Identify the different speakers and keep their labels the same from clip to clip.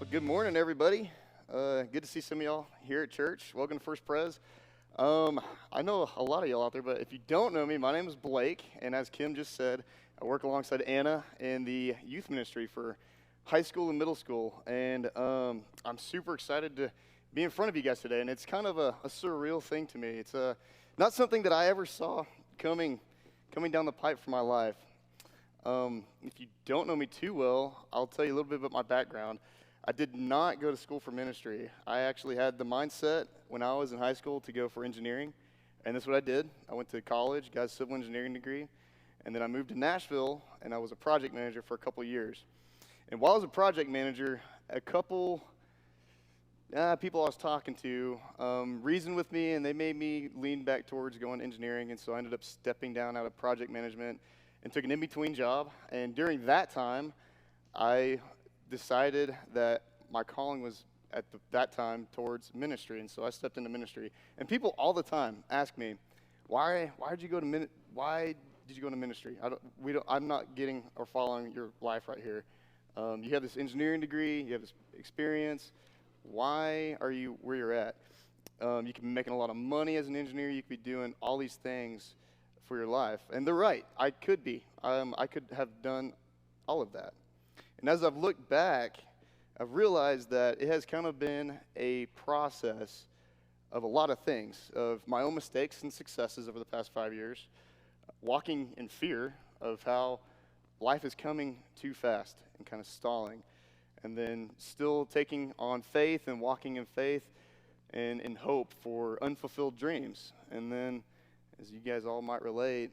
Speaker 1: Well, good morning, everybody. Good to see some of y'all here at church. Welcome to First Pres. I know a lot of y'all out there, but if you don't know me, my name is Blake, and as Kim just said, I work alongside Anna in the youth ministry for high school and middle school, and I'm super excited to be in front of you guys today. And it's kind of a surreal thing to me. It's not something that I ever saw coming down the pipe for my life. If you don't know me too well, I'll tell you a little bit about my background. I did not go to school for ministry. I actually had the mindset when I was in high school to go for engineering, and that's what I did. I went to college, got a civil engineering degree, and then I moved to Nashville, and I was a project manager for a couple of years. And while I was a project manager, a couple people I was talking to reasoned with me, and they made me lean back towards going to engineering, and so I ended up stepping down out of project management and took an in-between job. And during that time, I decided that my calling was that time towards ministry, and so I stepped into ministry. And people all the time ask me, why did you go to why did you go into ministry? I'm not getting or following your life right here. You have this engineering degree, you have this experience. Why are you where you're at? You could be making a lot of money as an engineer. You could be doing all these things for your life. And they're right. I could be. I could have done all of that. And as I've looked back, I've realized that it has kind of been a process of a lot of things, of my own mistakes and successes over the past 5 years, walking in fear of how life is coming too fast and kind of stalling, and then still taking on faith and walking in faith and in hope for unfulfilled dreams. And then, as you guys all might relate,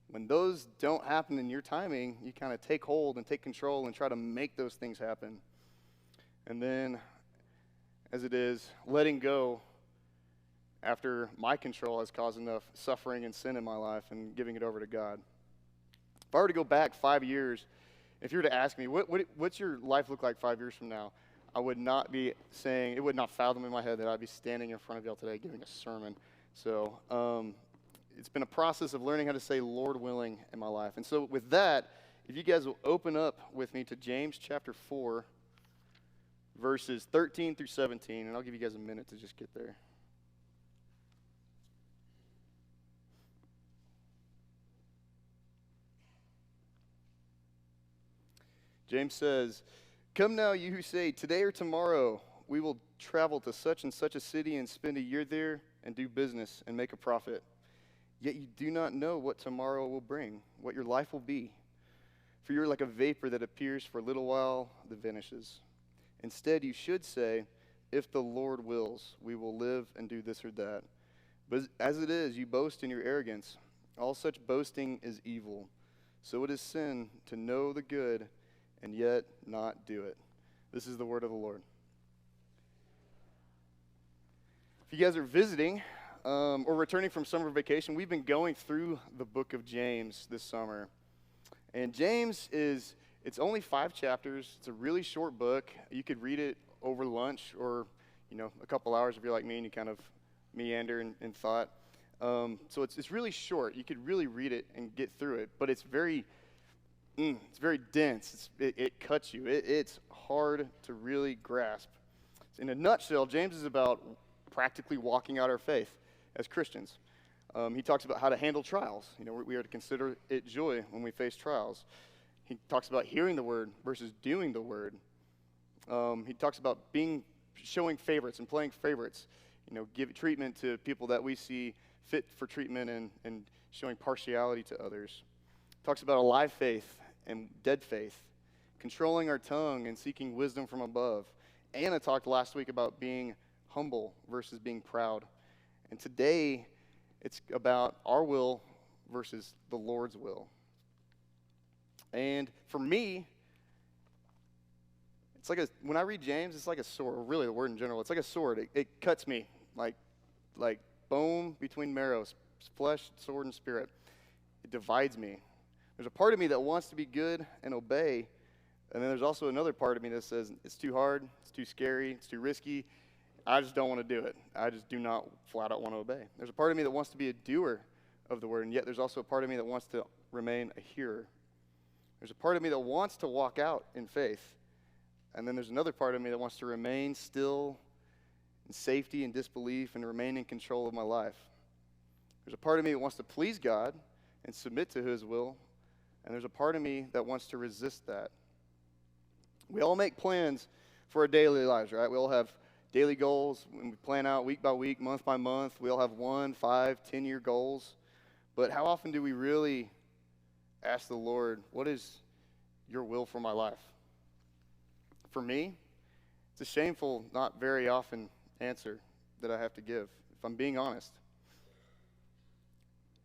Speaker 1: when those don't happen in your timing, you kind of take hold and take control and try to make those things happen. And then, as it is, letting go after my control has caused enough suffering and sin in my life and giving it over to God. If I were to go back 5 years, if you were to ask me, what's your life look like 5 years from now? I would not be saying, it would not fathom in my head that I'd be standing in front of y'all today giving a sermon. So, it's been a process of learning how to say Lord willing in my life. And so with that, if you guys will open up with me to James chapter 4, verses 13 through 17, and I'll give you guys a minute to just get there. James says, "Come now, you who say, today or tomorrow we will travel to such and such a city and spend a year there and do business and make a profit. Yet you do not know what tomorrow will bring, what your life will be. For you are like a vapor that appears for a little while, then vanishes. Instead, you should say, if the Lord wills, we will live and do this or that. But as it is, you boast in your arrogance. All such boasting is evil. So it is sin to know the good and yet not do it." This is the word of the Lord. If you guys are visiting or returning from summer vacation, we've been going through the book of James this summer. And James it's only 5 chapters. It's a really short book. You could read it over lunch or, a couple hours if you're like me and you kind of meander in thought. So it's really short. You could really read it and get through it, but it's very dense. It cuts you. It's hard to really grasp. In a nutshell, James is about practically walking out our faith as Christians. He talks about how to handle trials. We are to consider it joy when we face trials. He talks about hearing the word versus doing the word. He talks about showing favorites and playing favorites. Give treatment to people that we see fit for treatment and showing partiality to others. Talks about alive faith and dead faith, controlling our tongue and seeking wisdom from above. Anna talked last week about being humble versus being proud. And today, it's about our will versus the Lord's will. And for me, when I read James, it's like a sword, or really the word in general, it's like a sword. It cuts me like bone between marrow, flesh, sword, and spirit. It divides me. There's a part of me that wants to be good and obey, and then there's also another part of me that says, it's too hard, it's too scary, it's too risky, I just don't want to do it. I just do not flat out want to obey. There's a part of me that wants to be a doer of the word, and yet there's also a part of me that wants to remain a hearer. There's a part of me that wants to walk out in faith, And then there's another part of me that wants to remain still in safety and disbelief and remain in control of my life. There's a part of me that wants to please God and submit to his will, and there's a part of me that wants to resist that. We all make plans for our daily lives, right? We all have daily goals, and we plan out week by week, month by month. We all have 1, 5, 10-year goals. But how often do we really ask the Lord, what is your will for my life? For me, it's a shameful, not very often answer that I have to give, if I'm being honest.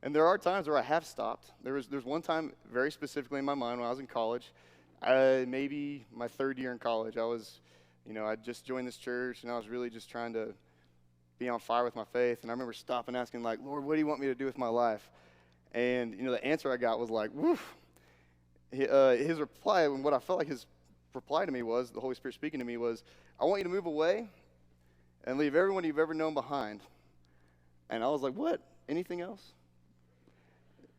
Speaker 1: And there are times where I have stopped. There's one time very specifically in my mind when I was in college, maybe my third year in college. I just joined this church, and I was really just trying to be on fire with my faith. And I remember stopping and asking, like, Lord, what do you want me to do with my life? And, the answer I got was like, woof. His reply, and what I felt like his reply to me was, the Holy Spirit speaking to me was, I want you to move away and leave everyone you've ever known behind. And I was like, what? Anything else?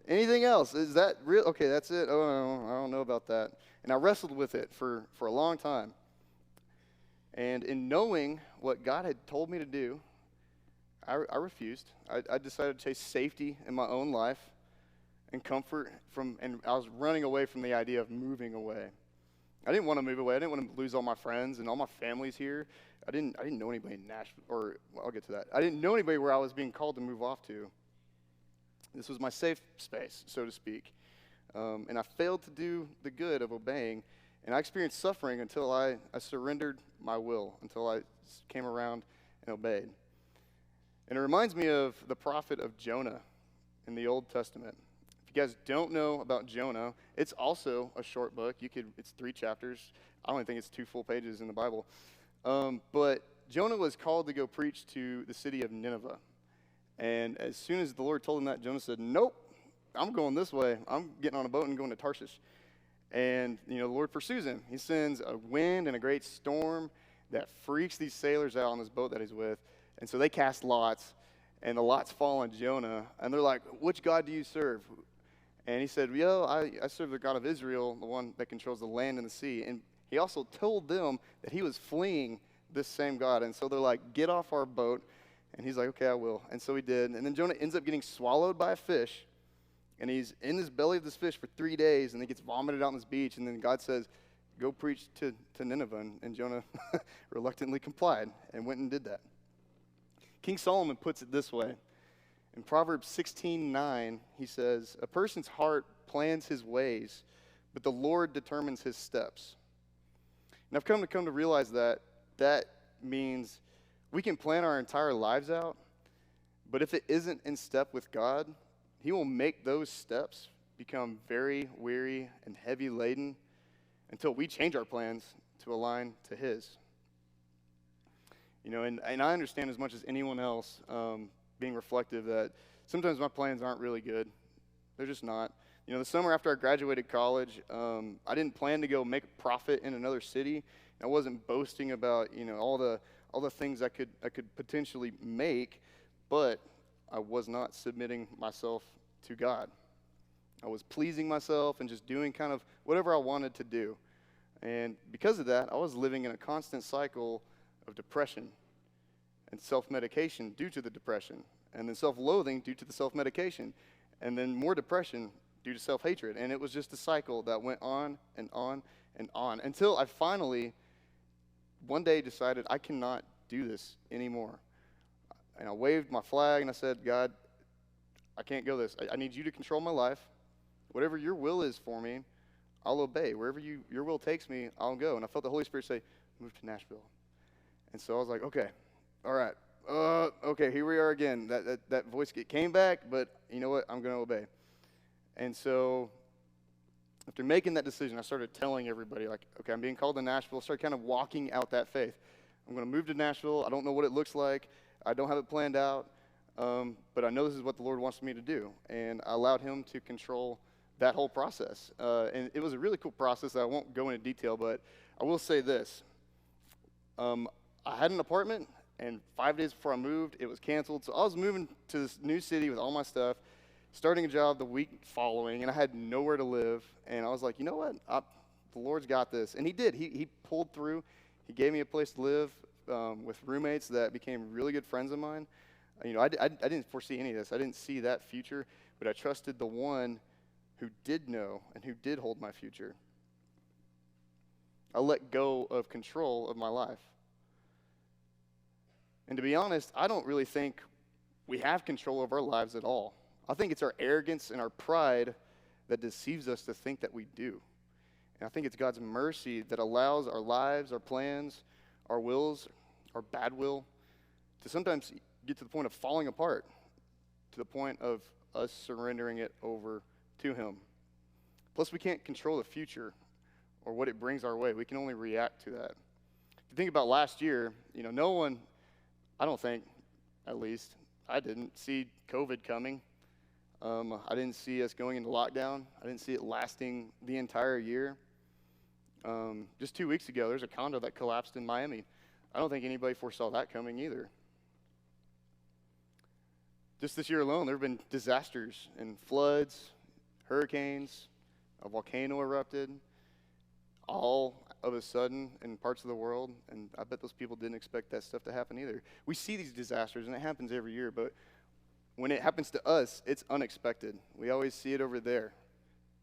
Speaker 1: Anything else? Is that real? Okay, that's it. Oh, no, I don't know about that. And I wrestled with it for a long time. And in knowing what God had told me to do, I refused. I decided to chase safety in my own life and comfort and I was running away from the idea of moving away. I didn't want to move away. I didn't want to lose all my friends and all my family's here. I didn't know anybody in Nashville, I'll get to that. I didn't know anybody where I was being called to move off to. This was my safe space, so to speak. And I failed to do the good of obeying. And I experienced suffering until I surrendered my will, until I came around and obeyed. And it reminds me of the prophet of Jonah in the Old Testament. If you guys don't know about Jonah, it's also a short book. It's 3 chapters. I don't even think it's 2 full pages in the Bible. But Jonah was called to go preach to the city of Nineveh. And as soon as the Lord told him that, Jonah said, nope, I'm going this way. I'm getting on a boat and going to Tarshish. And, the Lord pursues him. He sends a wind and a great storm that freaks these sailors out on this boat that he's with. And so they cast lots, and the lots fall on Jonah. And they're like, which God do you serve? And he said, I serve the God of Israel, the one that controls the land and the sea. And he also told them that he was fleeing this same God. And so they're like, get off our boat. And he's like, okay, I will. And so he did. And then Jonah ends up getting swallowed by a fish. And he's in this belly of this fish for 3 days. And he gets vomited out on this beach. And then God says, go preach to Nineveh. And Jonah reluctantly complied and went and did that. King Solomon puts it this way. In Proverbs 16:9, he says, a person's heart plans his ways, but the Lord determines his steps. And I've come to realize that means we can plan our entire lives out, but if it isn't in step with God, he will make those steps become very weary and heavy laden until we change our plans to align to his. And I understand as much as anyone else, being reflective, that sometimes my plans aren't really good. They're just not. The summer after I graduated college, I didn't plan to go make a profit in another city. I wasn't boasting about, all the things I could potentially make, but I was not submitting myself to God. I was pleasing myself and just doing kind of whatever I wanted to do. And because of that, I was living in a constant cycle of depression and self-medication due to the depression, and then self-loathing due to the self-medication, and then more depression due to self-hatred. And it was just a cycle that went on and on and on until I finally one day decided I cannot do this anymore. And I waved my flag and I said, God, I can't go this. I need you to control my life. Whatever your will is for me, I'll obey. Wherever your will takes me, I'll go. And I felt the Holy Spirit say, move to Nashville. And so I was like, okay, all right. Okay, here we are again. That voice came back, but you know what? I'm going to obey. And so after making that decision, I started telling everybody, like, okay, I'm being called to Nashville. Started kind of walking out that faith. I'm going to move to Nashville. I don't know what it looks like. I don't have it planned out, but I know this is what the Lord wants me to do. And I allowed him to control that whole process. And it was a really cool process. I won't go into detail, but I will say this. I had an apartment, and 5 days before I moved, it was canceled. So I was moving to this new city with all my stuff, starting a job the week following, and I had nowhere to live. And I was like, you know what? the Lord's got this. And he did. He pulled through. He gave me a place to live with roommates that became really good friends of mine. I didn't foresee any of this. I didn't see that future, but I trusted the one who did know and who did hold my future. I let go of control of my life. And to be honest, I don't really think we have control of our lives at all. I think it's our arrogance and our pride that deceives us to think that we do. And I think it's God's mercy that allows our lives, our plans, our wills, our bad will, to sometimes get to the point of falling apart, to the point of us surrendering it over to Him. Plus, we can't control the future or what it brings our way. We can only react to that. If you think about last year, no one, I don't think, at least, I didn't see COVID coming. I didn't see us going into lockdown. I didn't see it lasting the entire year. Just 2 weeks ago, there's a condo that collapsed in Miami. I don't think anybody foresaw that coming either. Just this year alone, there have been disasters and floods, hurricanes, a volcano erupted, all of a sudden in parts of the world, and I bet those people didn't expect that stuff to happen either. We see these disasters, and it happens every year, but when it happens to us, it's unexpected. We always see it over there,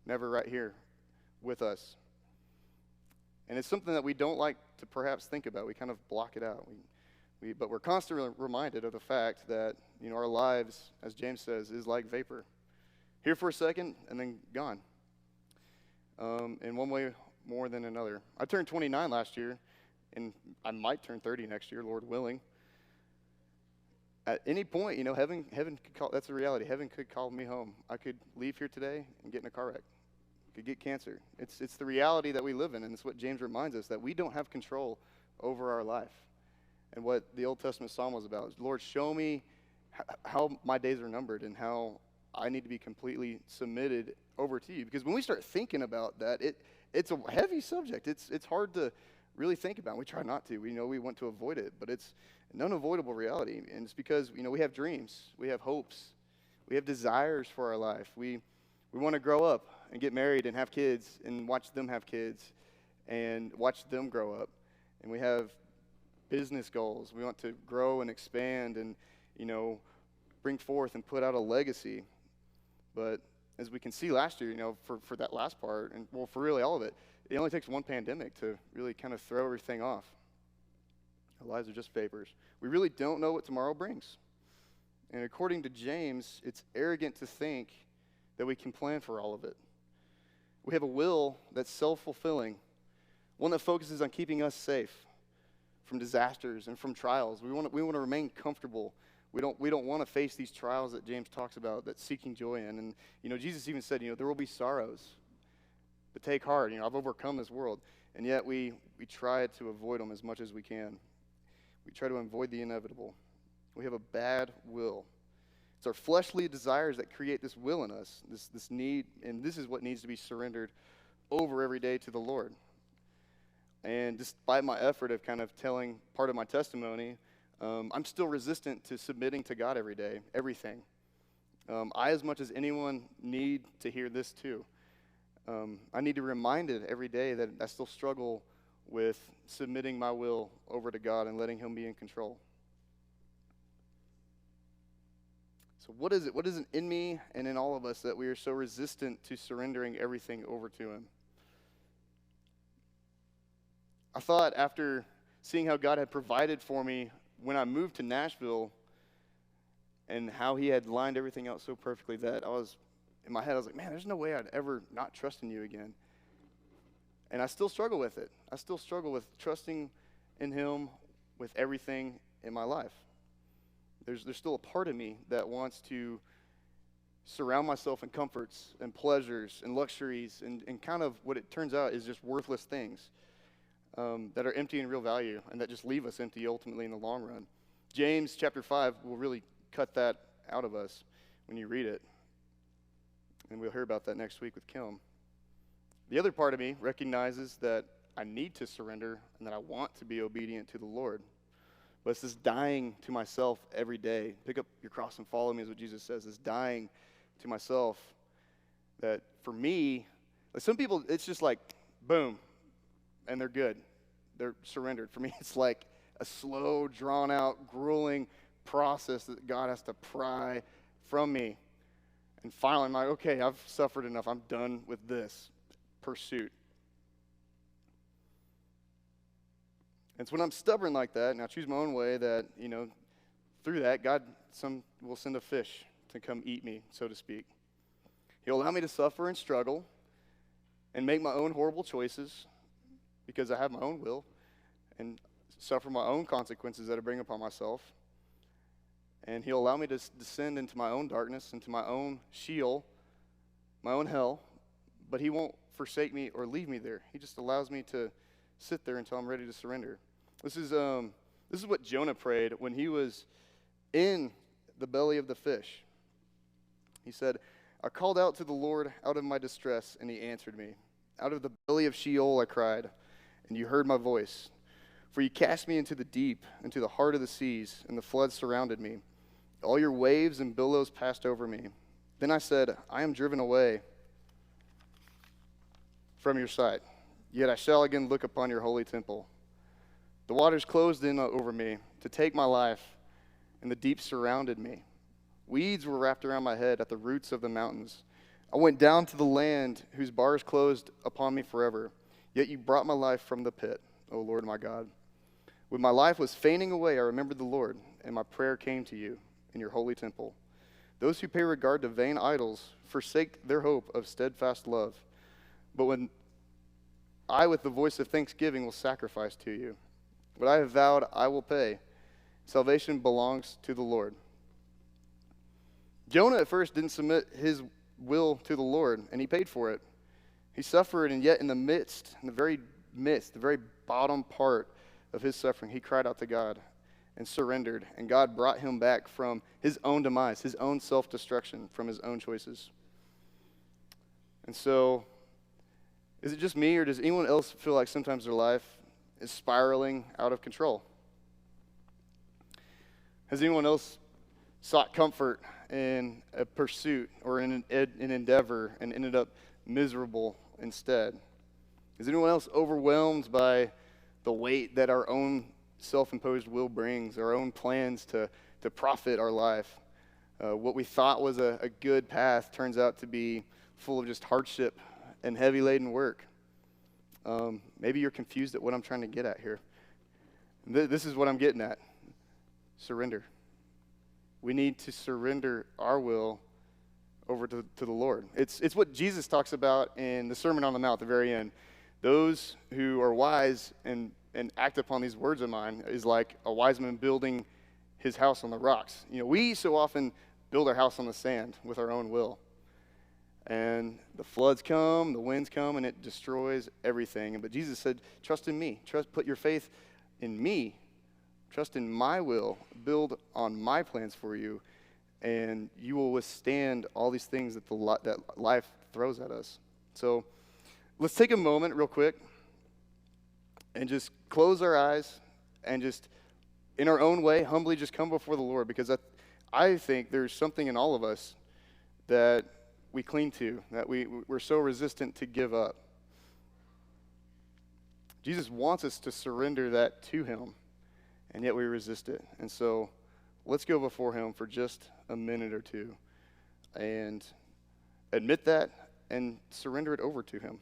Speaker 1: never right here with us. And it's something that we don't like to perhaps think about. We kind of block it out. But we're constantly reminded of the fact that our lives, as James says, is like vapor. Here for a second and then gone. In one way more than another. I turned 29 last year, and I might turn 30 next year, Lord willing. At any point, heaven could call, that's the reality. Heaven could call me home. I could leave here today and get in a car wreck. Could get cancer. It's the reality that we live in, and it's what James reminds us, that we don't have control over our life. And what the Old Testament psalm was about is, Lord, show me how my days are numbered and how I need to be completely submitted over to you. Because when we start thinking about that, it's a heavy subject. It's hard to really think about. We try not to. We know we want to avoid it, but it's an unavoidable reality. And it's because we have dreams, we have hopes, we have desires for our life. We want to grow up and get married and have kids and watch them have kids and watch them grow up. And we have business goals. We want to grow and expand and, bring forth and put out a legacy. But as we can see last year, for that last part, and well, for really all of it, it only takes one pandemic to really kind of throw everything off. Our lives are just vapors. We really don't know what tomorrow brings. And according to James, it's arrogant to think that we can plan for all of it. We have a will that's self-fulfilling, one that focuses on keeping us safe from disasters and from trials. We want to remain comfortable. We don't want to face these trials that James talks about, that's seeking joy in. And Jesus even said, there will be sorrows, but take heart. I've overcome this world. And yet we try to avoid them as much as we can. We try to avoid the inevitable. We have a bad will. It's our fleshly desires that create this will in us, this need, and this is what needs to be surrendered over every day to the Lord. And despite my effort of kind of telling part of my testimony, I'm still resistant to submitting to God every day, everything. I, as much as anyone, need to hear this too. I need to be reminded every day that I still struggle with submitting my will over to God and letting Him be in control. So what is it? What is it in me and in all of us that we are so resistant to surrendering everything over to Him? I thought after seeing how God had provided for me when I moved to Nashville and how He had lined everything out so perfectly, that in my head, I was like, man, there's no way I'd ever not trust in you again. And I still struggle with it. I still struggle with trusting in Him with everything in my life. There's still a part of me that wants to surround myself in comforts and pleasures and luxuries and kind of what it turns out is just worthless things that are empty in real value and that just leave us empty ultimately in the long run. James chapter 5 will really cut that out of us when you read it. And we'll hear about that next week with Kim. The other part of me recognizes that I need to surrender and that I want to be obedient to the Lord. But it's this dying to myself every day. Pick up your cross and follow me is what Jesus says. This dying to myself that for me, like some people, it's just like boom, and they're good. They're surrendered. For me, it's like a slow, drawn-out, grueling process that God has to pry from me. And finally, I'm like, okay, I've suffered enough. I'm done with this pursuit. And it's when I'm stubborn like that, and I choose my own way, that, through that, God will send a fish to come eat me, so to speak. He'll allow me to suffer and struggle and make my own horrible choices because I have my own will and suffer my own consequences that I bring upon myself. And he'll allow me to descend into my own darkness, into my own Sheol, my own hell, but he won't forsake me or leave me there. He just allows me to sit there until I'm ready to surrender. This is what Jonah prayed when he was in the belly of the fish. He said, I called out to the Lord out of my distress, and he answered me. Out of the belly of Sheol I cried, and you heard my voice. For you cast me into the deep, into the heart of the seas, and the floods surrounded me. All your waves and billows passed over me. Then I said, I am driven away from your sight, yet I shall again look upon your holy temple. The waters closed in over me to take my life, and the deep surrounded me. Weeds were wrapped around my head at the roots of the mountains. I went down to the land whose bars closed upon me forever. Yet you brought my life from the pit, O Lord my God. When my life was fainting away, I remembered the Lord, and my prayer came to you in your holy temple. Those who pay regard to vain idols forsake their hope of steadfast love. But when I, with the voice of thanksgiving, will sacrifice to you, what I have vowed I will pay. Salvation belongs to the Lord. Jonah at first didn't submit his will to the Lord, and he paid for it. He suffered, and yet in the very bottom part of his suffering, he cried out to God and surrendered, and God brought him back from his own demise, his own self-destruction, from his own choices. And so, is it just me, or does anyone else feel like sometimes their life is spiraling out of control? Has anyone else sought comfort in a pursuit or in an endeavor and ended up miserable instead? Is anyone else overwhelmed by the weight that our own self-imposed will brings, our own plans to profit our life? What we thought was a good path turns out to be full of just hardship and heavy-laden work. Maybe you're confused at what I'm trying to get at here. This is what I'm getting at. Surrender. We need to surrender our will over to the Lord. It's what Jesus talks about in the Sermon on the Mount at the very end. Those who are wise and act upon these words of mine is like a wise man building his house on the rocks. We so often build our house on the sand with our own will. And the floods come, the winds come, and it destroys everything. But Jesus said, trust in me. Put your faith in me. Trust in my will. Build on my plans for you. And you will withstand all these things that that life throws at us. So let's take a moment real quick and just close our eyes and just, in our own way, humbly just come before the Lord. Because I think there's something in all of us that we cling to, that we're so resistant to give up. Jesus wants us to surrender that to him, and yet we resist it. And so let's go before him for just a minute or two and admit that and surrender it over to him.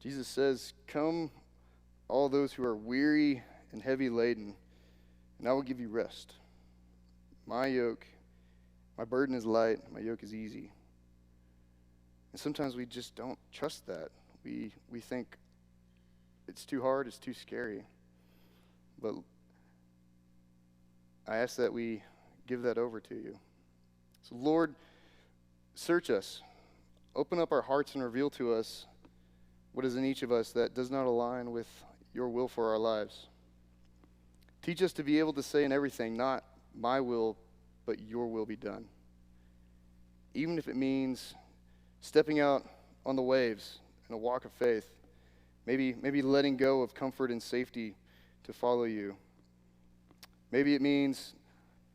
Speaker 1: Jesus says, come, all those who are weary and heavy laden, and I will give you rest. My burden is light, my yoke is easy. And sometimes we just don't trust that. We think it's too hard, it's too scary. But I ask that we give that over to you. So Lord, search us. Open up our hearts and reveal to us what is in each of us that does not align with your will for our lives. Teach us to be able to say in everything, not my will, but your will be done. even if it means stepping out on the waves in a walk of faith, maybe letting go of comfort and safety to follow you. Maybe it means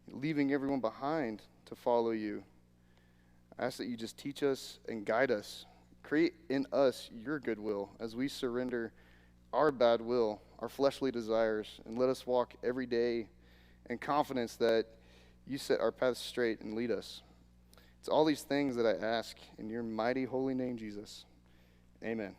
Speaker 1: leaving everyone behind to follow you. I ask that you just teach us and guide us. Create in us your good will as we surrender our bad will, our fleshly desires, and let us walk every day in confidence that you set our paths straight and lead us. It's all these things that I ask in your mighty holy name, Jesus. Amen.